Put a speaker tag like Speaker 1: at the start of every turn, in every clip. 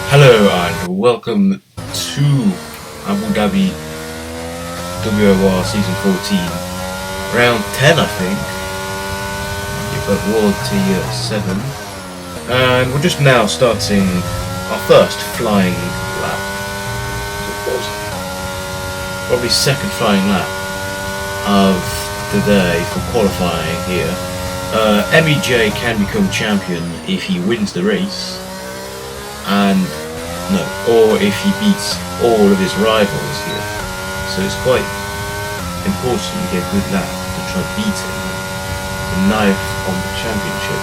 Speaker 1: Hello and welcome to Abu Dhabi WOR Season 14, Round 10 I think, but World Tier 7, and we're just now starting our first flying lap, probably second flying lap of the day for qualifying here. MEJ can become champion if he wins the race, or if he beats all of his rivals here. So it's quite important to get a good lap to try to beat him, the knife on the championship.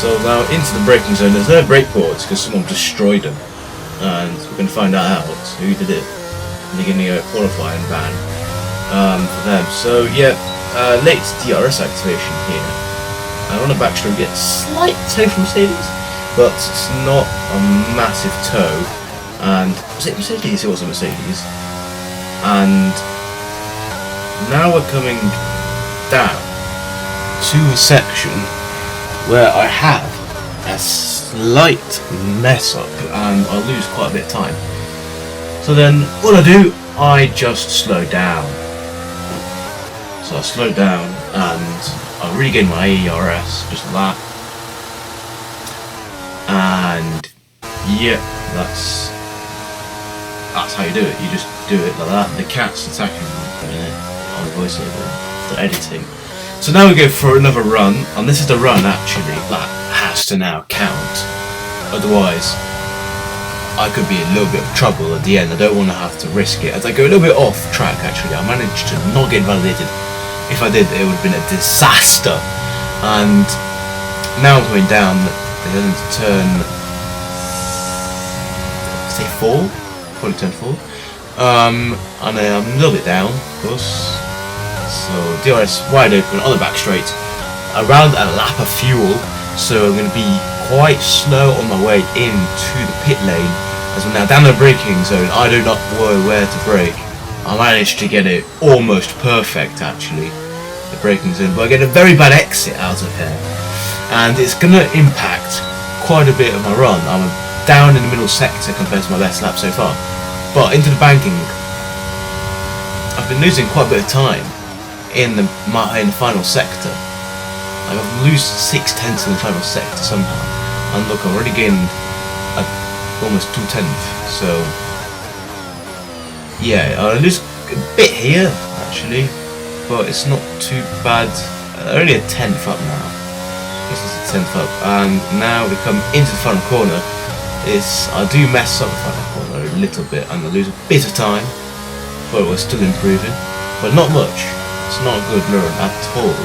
Speaker 1: So now into the braking zone. There's no brake boards because someone destroyed them, and we're going to find out who did it. And they're going to qualify and ban for them. So yeah, late DRS activation here. On the backstretch we get a slight tow from Mercedes, but it's not a massive tow. And was it Mercedes? It was a Mercedes. And now we're coming down to a section where I have a slight mess up and I lose quite a bit of time. So then what I do, I just slow down. So I slow down and I regain my AERS, just like that. And yeah, that's how you do it. You just do it like that. The cat's attacking me on voiceover for editing. So now we go for another run, and this is the run actually that has to now count. Otherwise, I could be in a little bit of trouble at the end. I don't want to have to risk it. As I go a little bit off track, actually, I managed to not get validated. If I did, it would have been a disaster. And now I'm going down. They're going to turn, say 4? Probably turn 4. And I'm a little bit down, of course. So DRS wide open on the back straight. Around a lap of fuel. So I'm going to be quite slow on my way into the pit lane. As we're now down the braking zone, I do not know where to brake. I managed to get it almost perfect actually, the braking zone, but I get a very bad exit out of here. And it's going to impact quite a bit of my run. I'm down in the middle sector compared to my best lap so far. But into the banking, I've been losing quite a bit of time in the final sector. Like I've lost 6/10 in the final sector somehow. And look, I've already gained almost 2/10. So yeah, I lose a bit here actually, but it's not too bad. Only a 10th up now. This is the 10th up, and now we come into the final corner. I do mess up the final corner a little bit, and I lose a bit of time, but we're still improving. But not much. It's not a good run at all.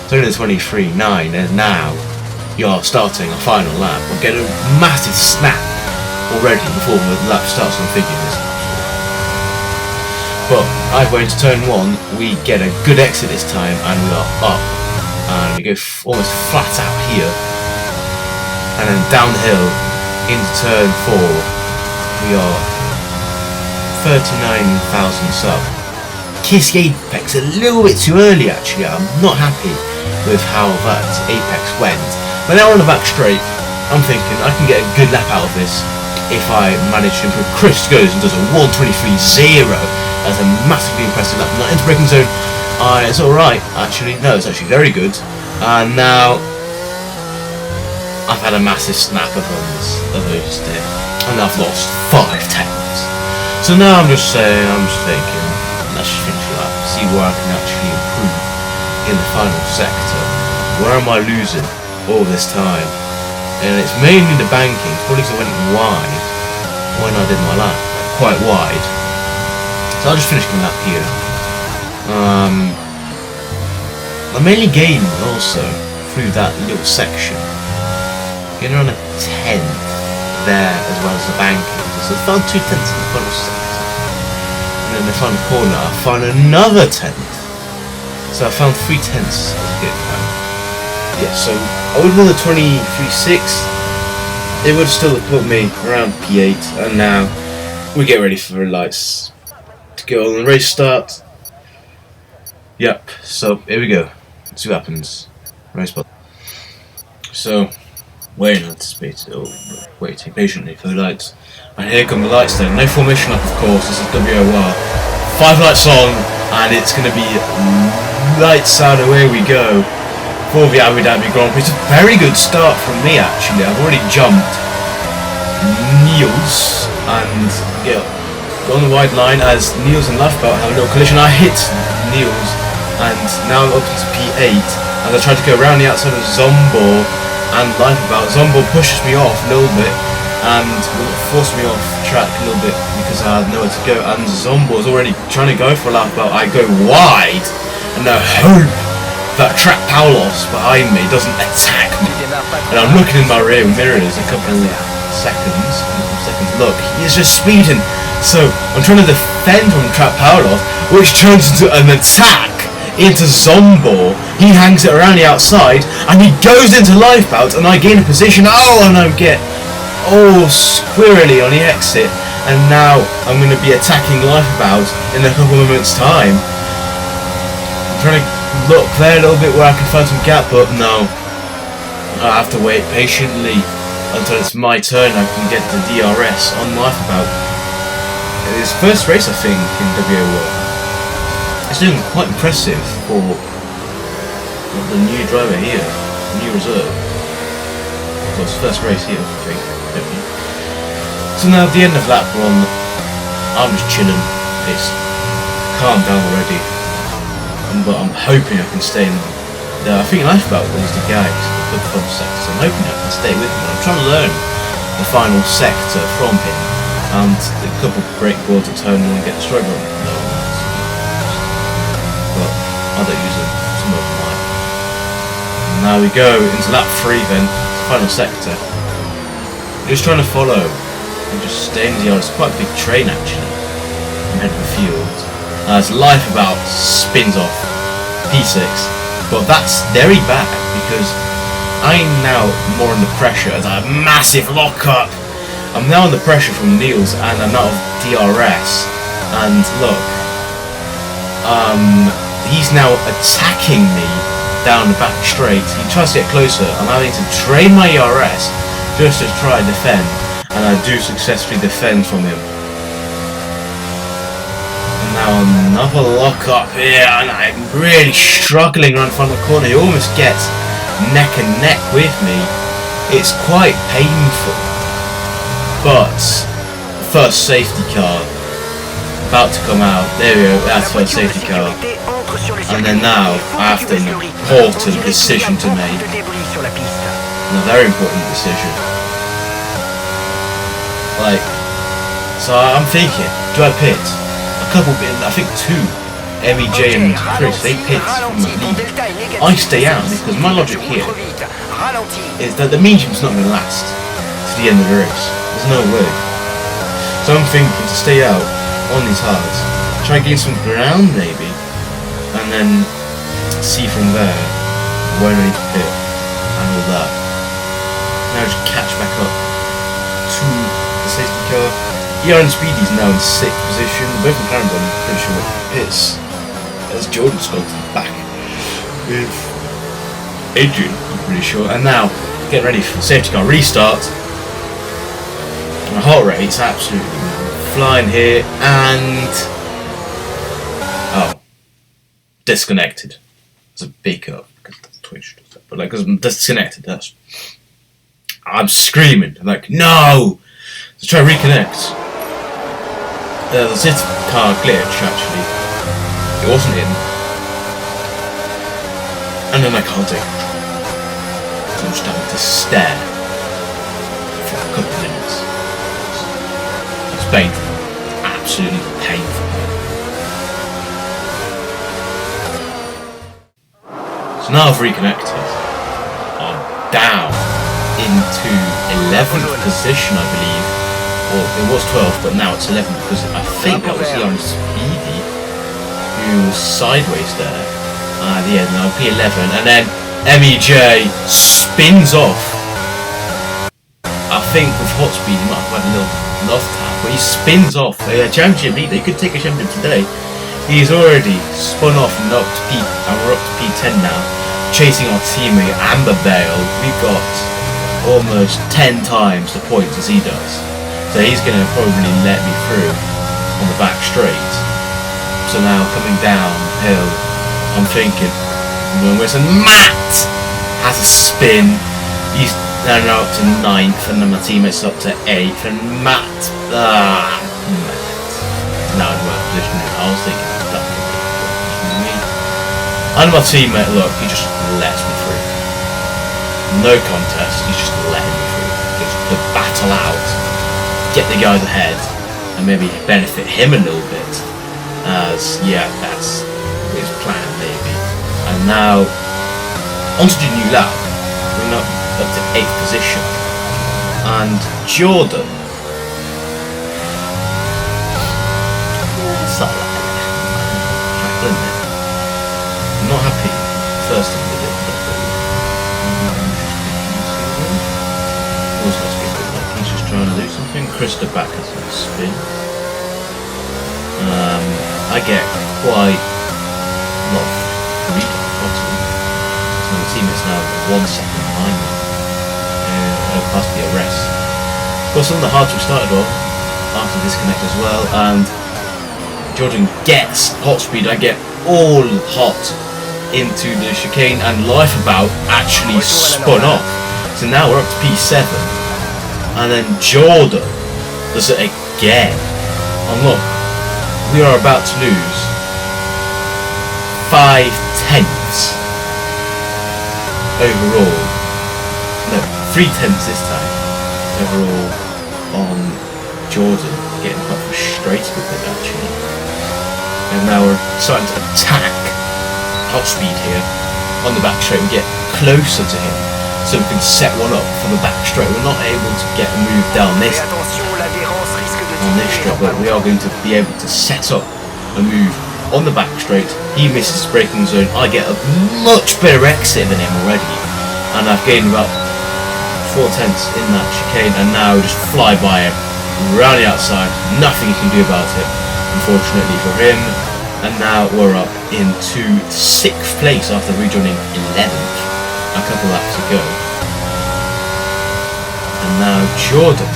Speaker 1: It's only the 23.9, and now you're starting a final lap. We'll get a massive snap already before the lap starts. I'm thinking this. But I go into turn 1, we get a good exit this time, and we are up. And we go almost flat out here, and then down the hill into turn 4. We are 39,000 sub. Kiss the apex a little bit too early actually. I'm not happy with how that apex went. But now on the back straight, I'm thinking I can get a good lap out of this if I manage to improve. Chris goes and does a 1:23.0. That's a massively impressive lap. Not into braking zone. It's alright actually. No, it's actually very good. And now I've had a massive snap of those there, and I've lost 5/10. So now I'm just thinking, let's just finish it up, see where I can actually improve in the final sector. Where am I losing all this time? And it's mainly the banking, probably because I went wide when I did my lap, quite wide. So I'll just finish my lap here. I mainly gained also through that little section. Getting around a 10th there as well as the banking. So I found 2/10 in the final sector. And then the final corner I found another 10th. So I found 3/10 as a good time. Yeah, so I would have done the 23.6. It would still have put me around P8, and now we get ready for the lights to go on the race start. Yep, so here we go. Let's see what happens. Race spot. So Waiting anticipated, or waiting patiently for the lights. And here come the lights then. No formation up, of course. This is WOR. 5 lights on, and it's going to be lights out, away we go for the Abu Dhabi Grand Prix. It's a very good start from me, actually. I've already jumped Niels and on the wide line as Niels and Lifeboat have a little collision. I hit Niels, and now I'm up to P8 as I try to go around the outside of Zombor and Lifeboat. Zombor pushes me off a little bit and will force me off track a little bit because I had nowhere to go, and Zombor's already trying to go for a Lifeboat. I go wide and I hope that Track Paulos behind me doesn't attack me. And I'm looking in my rear mirrors a couple seconds. Look, he's just speeding. So I'm trying to defend from Track Paulos, which turns into an attack into Zombor. He hangs it around the outside and he goes into Lifeboat, and I gain a position. Oh, and I get squirrely on the exit, and now I'm going to be attacking Lifeboat in a couple of minutes time. I'm trying to look there a little bit where I can find some gap, but no, I have to wait patiently until it's my turn. I can get the DRS on Lifeboat. His first race, I think, in WO. It's doing quite impressive for the new driver here, the new reserve. Well, it's first race here, I think. So now at the end of lap 1, I'm just chilling. It's calmed down already, but I'm hoping I can stay in there. I think Lifeboat was the guy, the front sector, so I'm hoping I can stay with him. I'm trying to learn the final sector from him, and a couple of break boards at turn 1 and get the straight run. No, but I don't use them, some of them might. And now we go into lap 3 then, final sector. Just trying to follow and just stay in the yard. It's quite a big train actually compared to the field. As Lifeboat spins off P6, but that's very bad because I'm now more under pressure as I have massive lockup. I'm now under pressure from Niels and I'm out of DRS. And look, he's now attacking me down the back straight. He tries to get closer. I'm having to drain my ERS just to try and defend, and I do successfully defend from him. And now another lock up here, and I'm really struggling around front of the corner. He almost gets neck and neck with me. It's quite painful. But first safety car about to come out. There we go, that's first safety car. And then now I have an important decision to make. A very important decision. So I'm thinking, do I pit? A couple bit, I think 2, MEJ and Chris, they pit from the lead. I stay out because my logic here is that the medium's not going to last to the end of the race. There's no way. So I'm thinking to stay out on these hards, try and gain some ground maybe, and then see from there where I need to pit and all that. Now just catch back up to the safety car. And Speedy's now in 6th position. Both McLaren, I'm pretty sure pits as Jordan's gone to the back with Adrian, I'm pretty sure. And now getting ready for the safety car restart. And the heart rate's absolutely flying here, and disconnected. It's a big up because that's Twitch, but because I'm disconnected, I'm screaming no. So try to reconnect. The safety car glitch actually. It wasn't in, and then I can't take control. So I'm just having to stare for a couple of minutes. It's painful, absolutely painful. So now I've reconnected. I'm down into 11th position, I believe. Well, it was 12th, but now it's 11th because I think that was young Speedy who was sideways there. Yeah, now P11, and then MEJ spins off. I think with hot speed he might have had a little love tap, but he spins off. Championship leader, he could take a championship today. He's already spun off and up to and we're up to P10 now, chasing our teammate Amber Bale. We've got almost 10 times the points as he does. So he's going to probably let me through on the back straight. So now coming downhill, I'm thinking, Matt has a spin. He's now up to 9th, and then my teammate's up to 8th, and Matt. Now in my position, I was thinking that could be me. And my teammate, look, he just lets me through. No contest, he's just letting me through. Just to battle out, get the guys ahead, and maybe benefit him a little bit. As, yeah, that's his plan, maybe. And now, onto the new lap. We're not up to 8th position. And Jordan. It's like that, isn't it? I'm not happy first thing with it, but always must be good luck. He's just trying to do something. Krista back has a spin. I get quite a lot of free bottom. So my teammates now 1 second behind me. Past the arrest. Of course, some of the hards we started on after disconnect as well, and Jordan gets hot speed. I get all hot into the chicane, and Lifeabout actually spun off. So now we're up to P7, and then Jordan does it again. And look, we are about to lose 5/10 overall. No, 3/10 this time overall on Jordan, getting quite frustrated with it actually. And now we're starting to attack hot speed here on the back straight and get closer to him so we can set one up for the back straight. We're not able to get a move down this on this straight, but we are going to be able to set up a move on the back straight. He misses his braking zone. I get a much better exit than him already, and I've gained about 4/10 in that chicane, and now just fly by him round the outside. Nothing you can do about it, unfortunately for him. And now we're up into 6th place after rejoining 11th a couple laps ago. And now Jordan.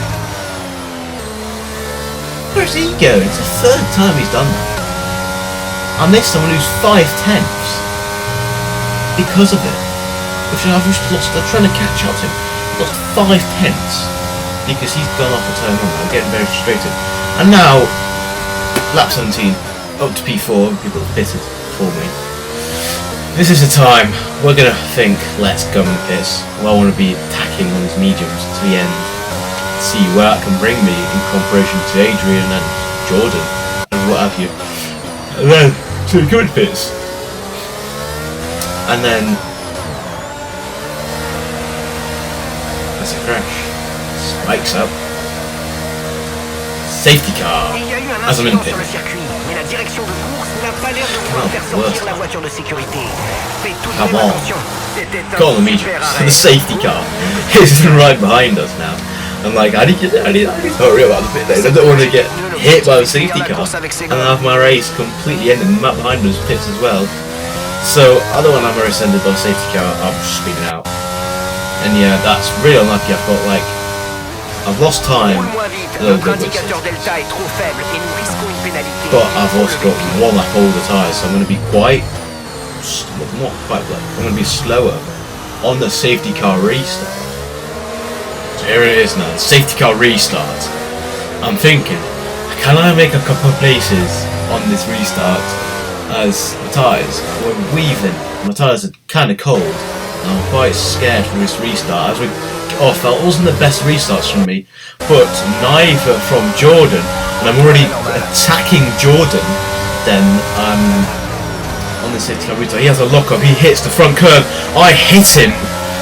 Speaker 1: Where's he going? It's the 3rd time he's done that. And this time we lose 5/10 because of it. Which I've just lost. I'm trying to catch up to him. Lost 5/10 because he's gone off the turn 1. I'm getting very frustrated. And now, lap 17, up to P4. People have pitted for me. This is the time we're gonna think, let's go in this. Well, I want to be attacking on his mediums to the end. See where it can bring me in comparison to Adrian and Jordan and what have you. And then to the good bits. And then that's a crash. Spikes up. Safety car as I'm in pit. Come on. Go on the mediums. The safety car is right behind us now. I'm like, I need to hurry about the pit lane. I don't want to get hit by a safety car and have my race completely ended. And Matt behind us pits as well. So I don't want to have my race ended by a safety car. I'm just speeding out. And yeah, that's really unlucky. I've lost time a little bit with it. But I've also got 1 lap older tyres, so I'm going to be quite, not quite black, I'm going to be slower on the safety car restart. So here it is now, the safety car restart. I'm thinking, can I make a couple of places on this restart as the tyres were weaving? My tyres are kind of cold, and I'm quite scared for this restart. As we off, that wasn't the best restarts from me, but neither from Jordan, and I'm already attacking Jordan. Then on the safety car restart, he has a lock up, he hits the front curb, I hit him,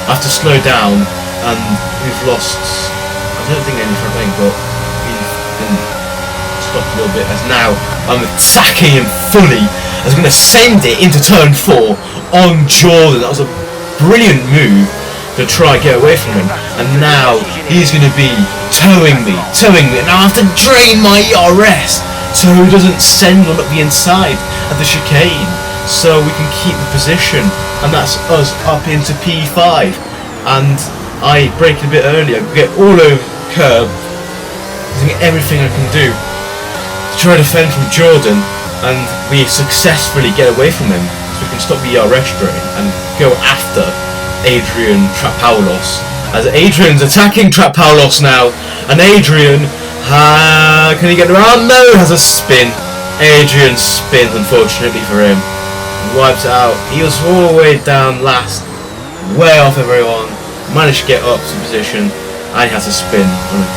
Speaker 1: I have to slow down, and we've lost, I don't think any front lane, but we've been stopped a little bit, as now I'm attacking him fully, I was going to send it into turn 4 on Jordan. That was a brilliant move to try and get away from him, and now he's going to be towing me, and I have to drain my ERS so he doesn't send one up the inside of the chicane, so we can keep the position, and that's us up into P5. And I brake a bit earlier, get all over the curb, using everything I can do to try to defend from Jordan, and we successfully get away from him, so we can stop the ERS drain and go after Adrian Trapaulos. As Adrian's attacking Trapaulos now, and Adrian, can he get around? No, has a spin. Adrian spins, unfortunately for him. Wipes it out. He was all the way down last, way off everyone. Managed to get up to position, and he has a spin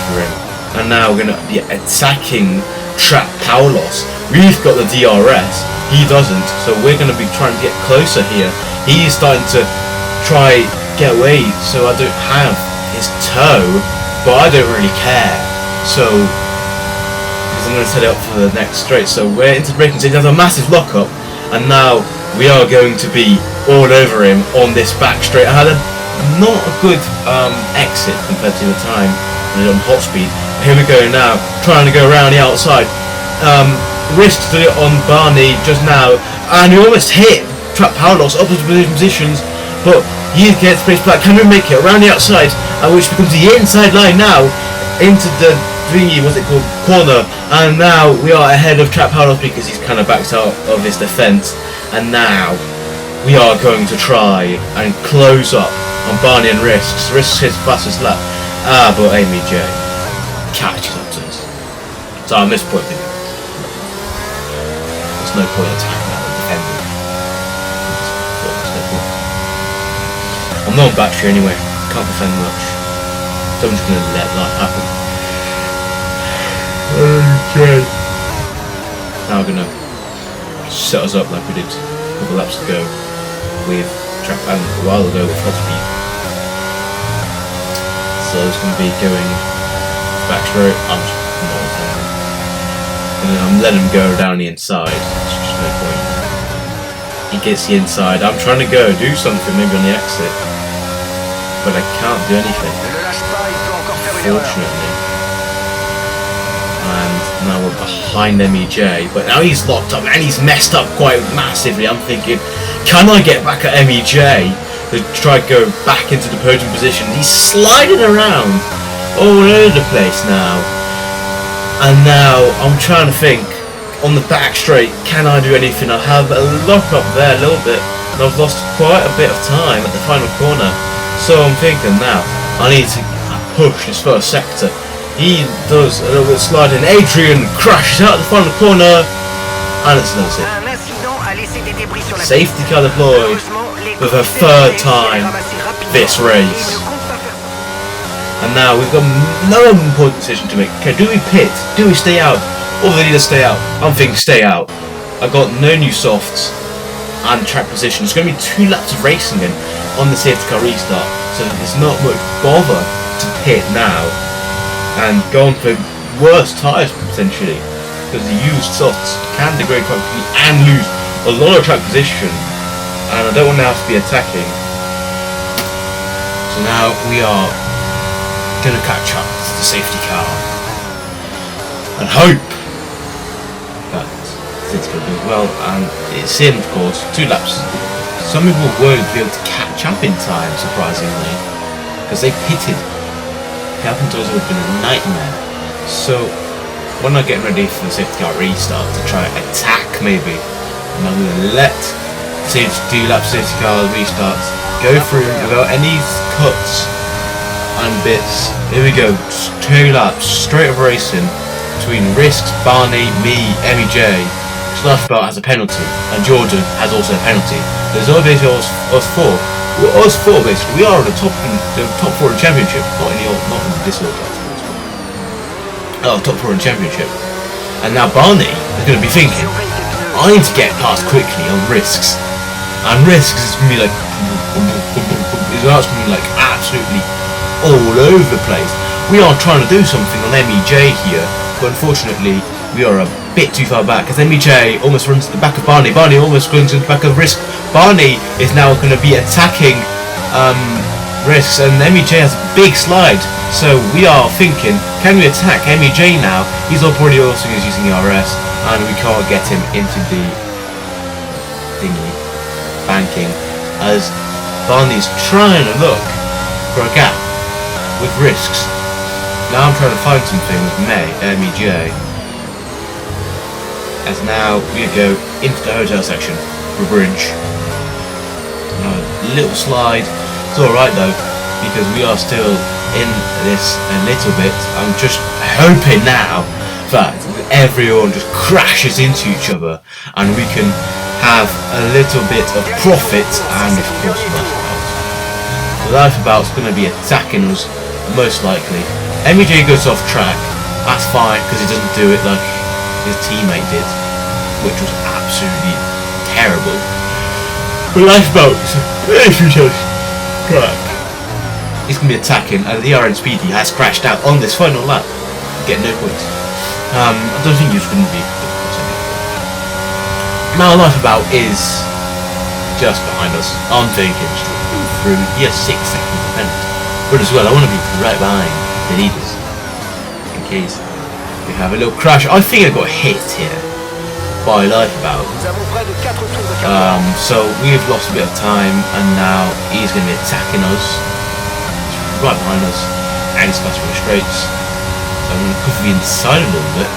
Speaker 1: for him. And now we're going to be attacking Trapaulos. We've got the DRS, he doesn't, so we're going to be trying to get closer here. He's starting to try get away, so I don't have his toe, but I don't really care. So I'm going to set it up for the next straight. So we're into the braking stage. There's a massive lockup, and now we are going to be all over him on this back straight. I had not a good exit compared to the time on hot speed. Here we go now, trying to go around the outside. Risked it on Barney just now, and he almost hit Trapaulos up to positions, but he gets space back. Can we make it around the outside, which becomes the inside line now into the thingy, what's it called, corner, and now we are ahead of Trapaulos because he's kind of backed out of his defence, and now we are going to try and close up on Barney and Risks. Risks his fastest lap, but Amy J catches up to us. So I missed point. There's no point attacking that and defending. I'm not on battery anyway, can't defend much. So I'm just going to let that happen. Okay. Now we're going to set us up like we did a couple laps ago with track and a while ago with hot speed. So it's going to be going back straight. I'm just not attending. And then I'm letting him go down the inside. There's just no point. He gets the inside. I'm trying to go do something maybe on the exit, but I can't do anything, unfortunately. And now we're behind MEJ, but now he's locked up and he's messed up quite massively. I'm thinking, can I get back at MEJ to try to go back into the podium position? He's sliding around all over the place now. And now I'm trying to think, on the back straight, can I do anything? I have a lock up there a little bit, and I've lost quite a bit of time at the final corner. So I'm thinking now, I need to push this first sector. He does a little bit of sliding. Adrian crashes out the final corner, and it's another it. Safety car deployed for the third time this race. And now we've got no important decision to make. Okay, do we pit? Do we stay out? Or do we need to stay out? I'm thinking stay out. I've got no new softs and track position. It's going to be 2 laps of racing in on the safety car restart, so there's not much bother to pit now and go on for worse tyres potentially, because the used softs can degrade quite quickly and lose a lot of track position, and I don't want to have to be attacking. So now we are going to catch up to the safety car and hope that it's going to do well. And it's in, of course, 2 laps. Some people won't be able to catch up in time, surprisingly, because they pitted. Happened to us would have been a nightmare. So when I'm getting ready for the safety car restart to try and attack maybe, and I'm going to let the 2 lap safety car restart go through without any cuts and bits. Here we go, 2 laps straight of racing between Risks, Barney, me, MEJ. Slashbelt has a penalty, and Jordan has also a penalty. There's always us 4. Well, us 4 basically. We are in the top 4 in the championship, not in this order. Top 4 in the championship. And now Barney is going to be thinking, I need to get past quickly on Risks, and Risks is going to be like, his heart's going to be like absolutely all over the place. We are trying to do something on MEJ here, but unfortunately we are a bit too far back, as MEJ almost runs to the back of Barney. Barney almost runs to the back of Risk. Barney is now going to be attacking Risks, and MEJ has a big slide. So we are thinking, can we attack MEJ now? He's already also using the RS, and we can't get him into the thingy banking, as Barney's trying to look for a gap. with risks. Now I'm trying to find something with MEJ. As now we go into the hotel section, the bridge. A little slide. It's alright though, because we are still in this a little bit. I'm just hoping now that everyone just crashes into each other and we can have a little bit of profit and of course lifeboat. The lifeboat's going to be attacking us most likely. MEJ goes off track, that's fine because he doesn't do it like his teammate did, which was absolutely terrible. But lifeboats, if you just crack. He's going to be attacking and the RN Speedy has crashed out on this final lap. Get no points. I don't think he's going to be. Now lifeboat is just behind us. I'm thinking through. He has 6 seconds of penalty. But as well, I want to be right behind the leaders in case we have a little crash. I think I got hit here by lifeboat. So we've lost a bit of time, and now he's going to be attacking us. He's right behind us, and he's fast from the straights. So I'm going to cover the inside a little bit,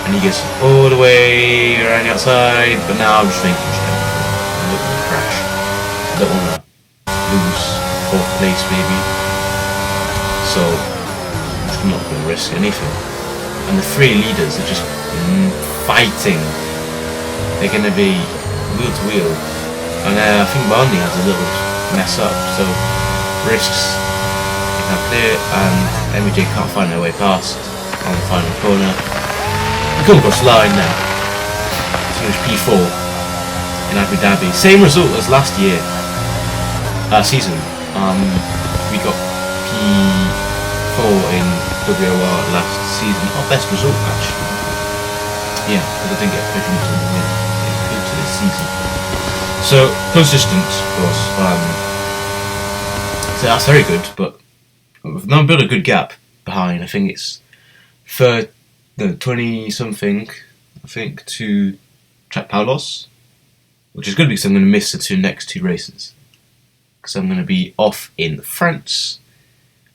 Speaker 1: and he gets all the way around the outside. But now I'm just thinking, I'm looking to crash. I don't want to lose 4th place maybe. So I'm not going to risk anything. And the 3 leaders are just fighting. They're going to be wheel to wheel. And I think Barney has a little mess up. So risks is now clear, and MEJ can't find their way past on the final corner. We come across the line now. Finish P4 in Abu Dhabi. Same result as last year. Season. We got P4 in WOR last season. Our best result actually. Yeah, because I didn't get Podium to this season. So consistent, of course. So that's very good, but we've now built a good gap behind. I think it's 20 something. I think to Track Paulos, which is good because I'm going to miss the next two races. Because I'm going to be off in France.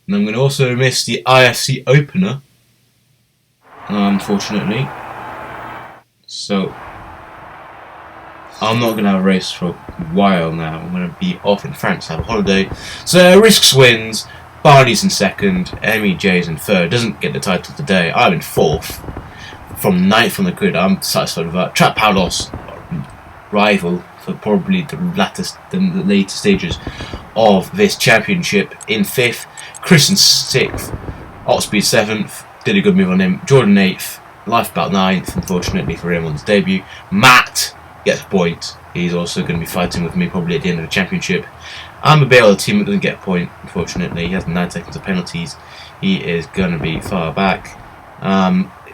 Speaker 1: And I'm going to also miss the IFC opener, unfortunately. So I'm not going to have a race for a while now. I'm going to be off in France, have a holiday. So risks wins. Barney's in second. MEJ's in third. Doesn't get the title today. I'm in fourth. From ninth on the grid. I'm satisfied with that. Track Paulos, rival for probably the later stages of this championship, in fifth. Chris in sixth. Otspeed seventh. Did a good move on him. Jordan eighth. Lifeboat ninth, unfortunately for him on his debut. Matt gets a point. He's also going to be fighting with me probably at the end of the championship. I'm a bit of the team that doesn't get a point, unfortunately. He has 9 seconds of penalties. He is going to be far back.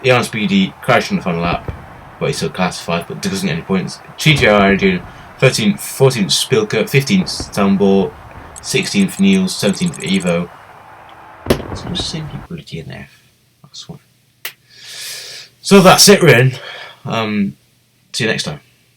Speaker 1: Ian Speedy crashed in the final lap, but he's still classified, but doesn't get any points. GTR Origin, 13th, 14th Spilker, 15th Stoneball, 16th Niels, 17th Evo. So the same people at DNF. That's one. So that's it, Ren. See you next time.